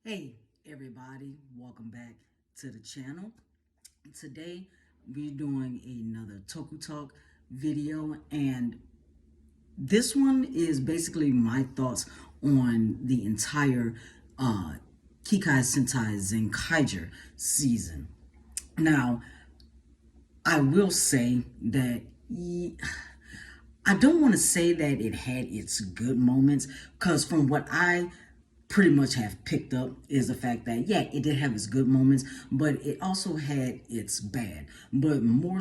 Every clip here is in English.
Hey everybody, welcome back to the channel. Today we're doing another TokuTalk video, and this one is basically my thoughts on the entire Kikai Sentai Zenkaiger season. Now, I will say that I don't want to say that it had its good moments, because from what I pretty much have picked up is the fact that, yeah, it did have its good moments, but it also had its bad, but more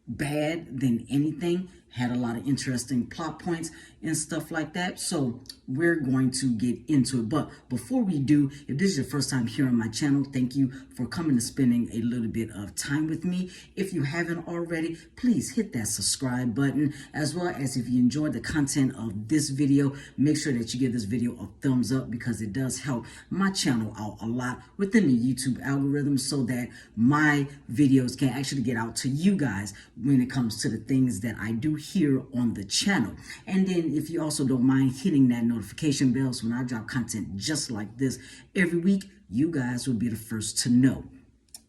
bad than anything. Had a lot of interesting plot points and stuff like that. So we're going to get into it. But before we do, if this is your first time here on my channel, thank you for coming and spending a little bit of time with me. If you haven't already, please hit that subscribe button, as well as if you enjoyed the content of this video, make sure that you give this video a thumbs up, because it does help my channel out a lot within the YouTube algorithm, so that my videos can actually get out to you guys when it comes to the things that I do here on the channel. And then if you also don't mind hitting that notification bell, so when I drop content just like this every week, you guys will be the first to know.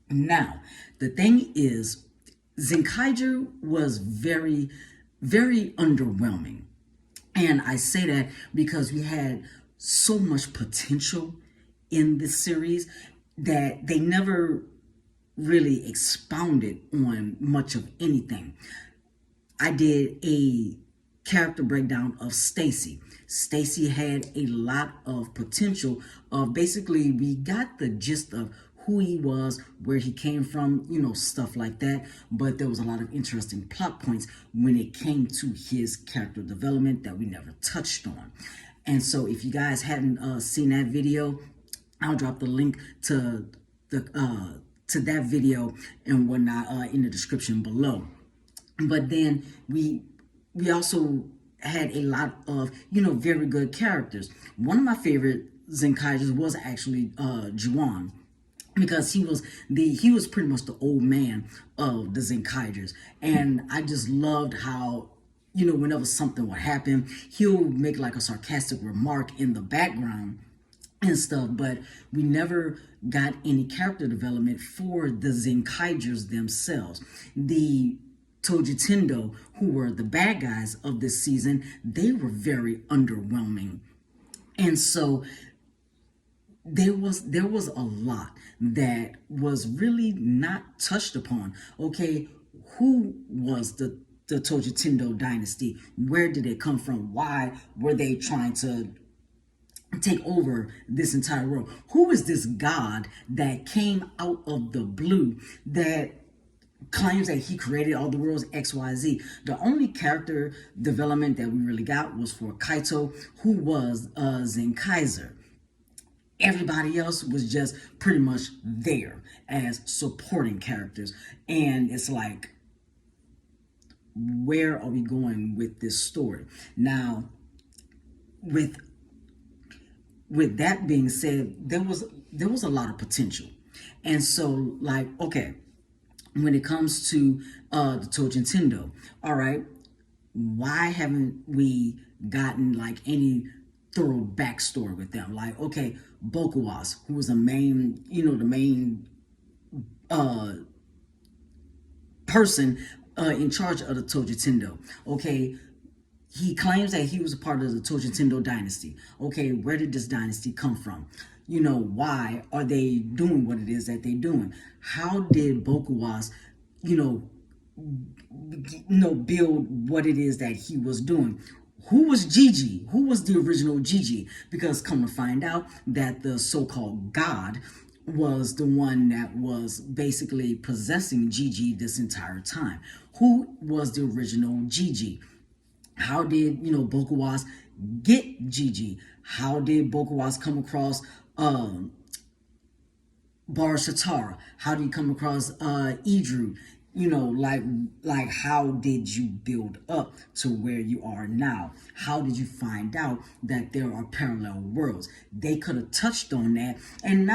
Now, the thing is, Zenkaiger was very, very underwhelming. And I say that because we had so much potential in this series that they never really expounded on much of anything. I did a character breakdown of Stacey. Stacey had a lot of potential. Basically, we got the gist of who he was, where he came from, stuff like that. But there was a lot of interesting plot points when it came to his character development that we never touched on. And so if you guys haven't seen that video, I'll drop the link to that video and whatnot in the description below. But then we also had a lot of very good characters. One of my favorite Zenkaigers was actually Juan, because he was pretty much the old man of the Zenkaigers, and I just loved how, whenever something would happen, he'll make like a sarcastic remark in the background and stuff, but we never got any character development for the Zenkaigers themselves. The Tojutendo, who were the bad guys of this season, they were very underwhelming. And so there was a lot that was really not touched upon. Okay, who was the Tojutendo dynasty? Where did it come from? Why were they trying to take over this entire world? Who is this god that came out of the blue that claims that he created all the worlds, XYZ? The only character development that we really got was for Kaito, who was Zenkaiger. Everybody else was just pretty much there as supporting characters. And it's like, where are we going with this story? Now, with that being said, there was a lot of potential. And so, like, okay, when it comes to the Tojutendo, all right, why haven't we gotten like any thorough backstory with them? Like, okay, Bokuwas, who was the main person in charge of the Tojutendo. Okay, he claims that he was a part of the Tojutendo dynasty. Okay, where did this dynasty come from? Why are they doing what it is that they're doing? How did Bokuwas, build what it is that he was doing? Who was Gigi? Who was the original Gigi? Because come to find out that the so-called God was the one that was basically possessing Gigi this entire time. Who was the original Gigi? How did, Bokuwas get Gigi? How did Bokuwas come across Bar Shatara? How did you come across Idru? Like how did you build up to where you are now? How did you find out that there are parallel worlds? They could have touched on that and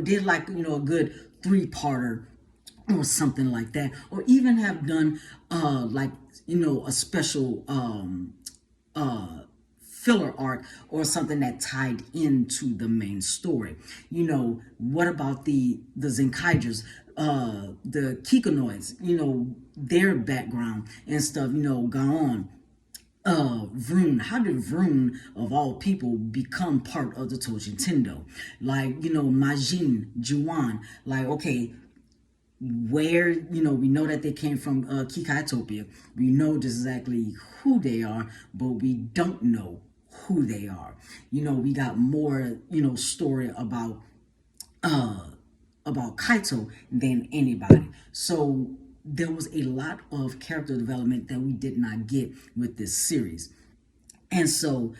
did like, a good three-parter or something like that, or even have done like a special filler arc or something that tied into the main story. You know, what about the Zenkaigers, the Kikonoids, you know, their background and stuff, you know, go on. Vroon, how did Vroon of all people become part of the Tendo? Like, you know, Majin, Juwan, like, okay, where, you know, we know that they came from Kikaitopia. We know exactly who they are, but we don't know who they are. You know, we got more, you know, story about Kaito than anybody. So there was a lot of character development that we did not get with this series. And so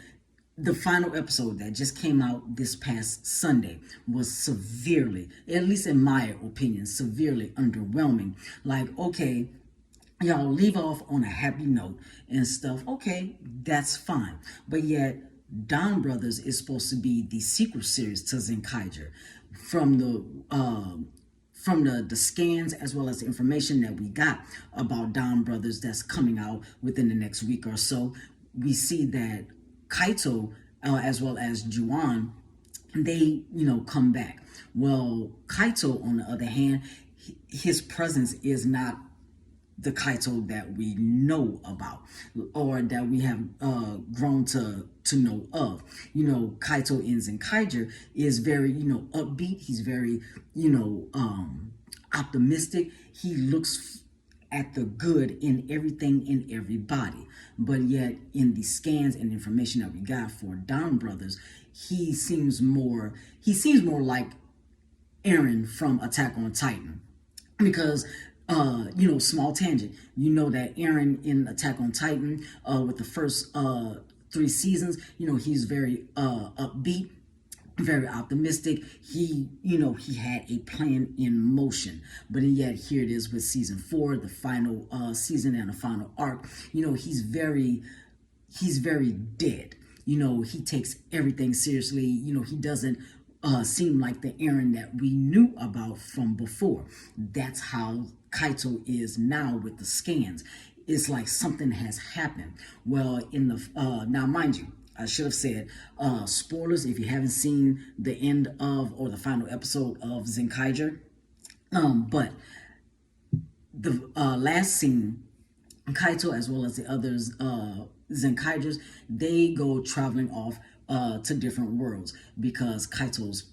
the final episode that just came out this past Sunday was severely, at least in my opinion, severely underwhelming. Like, okay, y'all leave off on a happy note and stuff. Okay, that's fine. But yet, Dawn Brothers is supposed to be the sequel series to Zenkaiger. From the scans as well as the information that we got about Dawn Brothers that's coming out within the next week or so, we see that Kaito as well as Juan, they, you know, come back. Well, Kaito, on the other hand, his presence is not the Kaito that we know about or that we have grown to know of. You know, Kaito in Zenkaiger is very, you know, upbeat. He's very, you know, optimistic. He looks at the good in everything and everybody. But yet in the scans and information that we got for Dawn Brothers, he seems more like Eren from Attack on Titan. Because you know, small tangent, you know that Eren in Attack on Titan, with the first 3 seasons, you know, he's very upbeat, very optimistic. He, you know, he had a plan in motion. But yet here it is with season 4, the final season and the final arc. You know, he's very dead. You know, he takes everything seriously. You know, he doesn't seem like the Eren that we knew about from before. That's how Kaito is now with the scans. It's like something has happened. Well, in the now, mind you, I should have said spoilers if you haven't seen the end of or the final episode of Zenkaiger. But the last scene, Kaito as well as the others Zenkaigers, they go traveling off to different worlds because Kaito's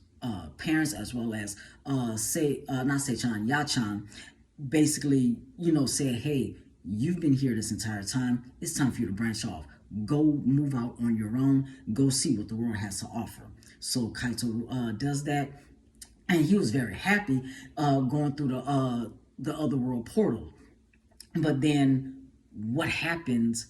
parents as well as not Seichan, Yachan, basically, you know, said, hey, you've been here this entire time. It's time for you to branch off. Go move out on your own. Go see what the world has to offer. So Kaito does that, and he was very happy going through the other world portal. But then what happens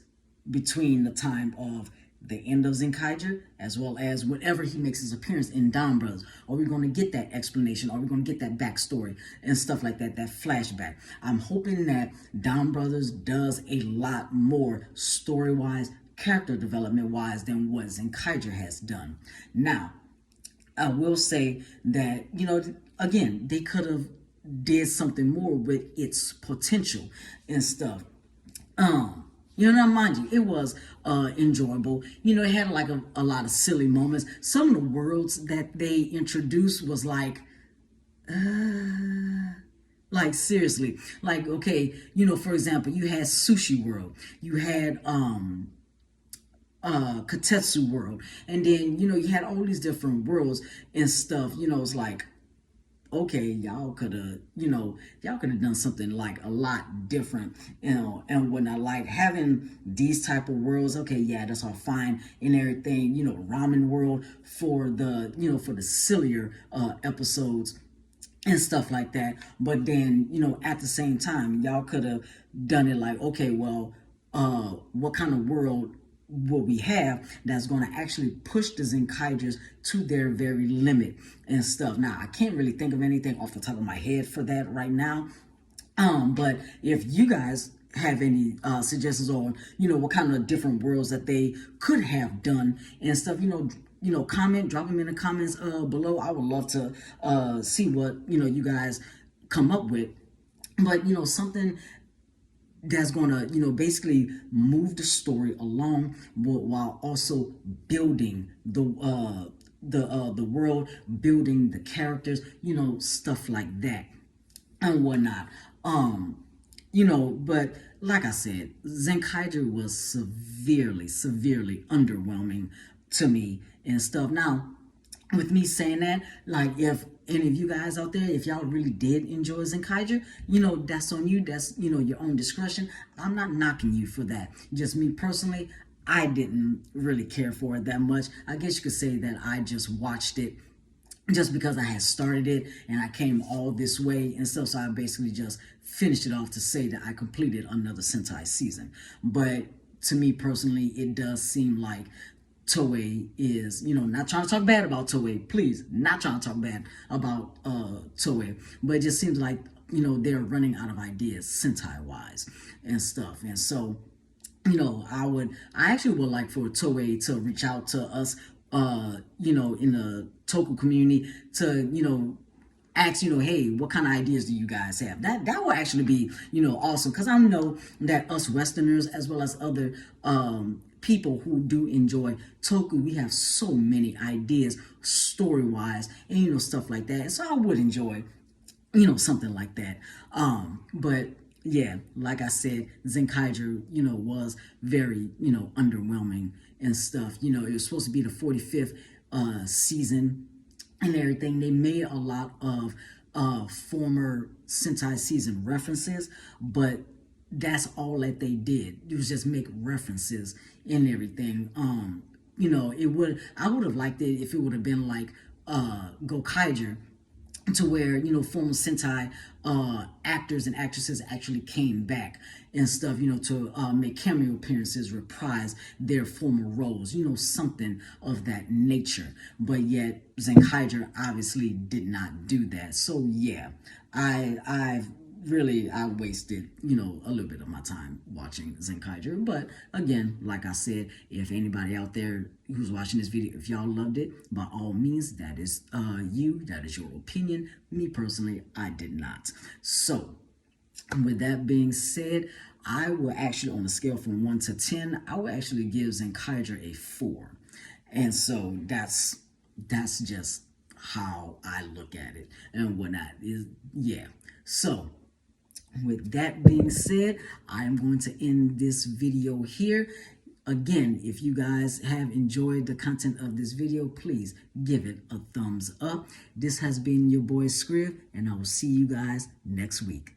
between the time of the end of Zenkaiger as well as whenever he makes his appearance in Dawn Brothers? Are we going to get that explanation? Are we going to get that backstory and stuff like that, that flashback? I'm hoping that Dawn Brothers does a lot more story-wise, character development-wise than what Zenkaiger has done. Now, I will say that, you know, again, they could have did something more with its potential and stuff. You know, mind you, it was enjoyable. You know, it had like a lot of silly moments. Some of the worlds that they introduced was like seriously, like, okay, you know, for example, you had Sushi World, you had Katetsu World, and then, you know, you had all these different worlds and stuff. You know, it's like, okay, y'all could have done something like a lot different, you know, and when I like having these type of worlds, okay, yeah, that's all fine and everything, you know, Ramen World for the, you know, for the sillier episodes and stuff like that. But then, you know, at the same time, y'all could have done it like, okay, well, what kind of world will we have that's going to actually push the Zenkaigers to their very limit and stuff. Now, I can't really think of anything off the top of my head for that right now. But if you guys have any suggestions on, you know, what kind of different worlds that they could have done and stuff, you know, drop them in the comments below. I would love to see what, you know, you guys come up with. But, you know, something that's gonna, basically move the story along, while also building the world, building the characters, stuff like that and whatnot. But like I said, Zenkaiger was severely underwhelming to me and stuff. Now, with me saying that, like, if any of you guys out there, if y'all really did enjoy Zenkaiger, that's on you. That's, your own discretion. I'm not knocking you for that. Just me personally, I didn't really care for it that much. I guess you could say that I just watched it just because I had started it and I came all this way and stuff. So I basically just finished it off to say that I completed another Sentai season. But to me personally, it does seem like Toei is, not trying to talk bad about Toei, please, not trying to talk bad about Toei, but it just seems like, they're running out of ideas Sentai wise and stuff. And so, I actually would like for Toei to reach out to us, in the Toku community to, ask, hey, what kind of ideas do you guys have? That will actually be, awesome, because I know that us Westerners, as well as other people who do enjoy Toku, we have so many ideas story wise and stuff like that. And so I would enjoy, something like that. But yeah, like I said, Zenkaiger, was very, underwhelming and stuff. It was supposed to be the 45th season and everything. They made a lot of former Sentai season references, but that's all that they did. It was just make references and everything. I would have liked it if it would have been like Gokaiger, to where, former Sentai actors and actresses actually came back and stuff, to make cameo appearances, reprise their former roles, something of that nature. But yet Zenkaiger obviously did not do that. So yeah, I wasted, a little bit of my time watching Zenkaiger. But again, like I said, if anybody out there who's watching this video, if y'all loved it, by all means, that is that is your opinion. Me personally, I did not. So with that being said, I will actually, on a scale from 1 to 10, I will actually give Zenkaiger a 4. And so that's just how I look at it and whatnot. Yeah. So with that being said, I am going to end this video here. Again, if you guys have enjoyed the content of this video, please give it a thumbs up. This has been your boy Scriv, and I will see you guys next week.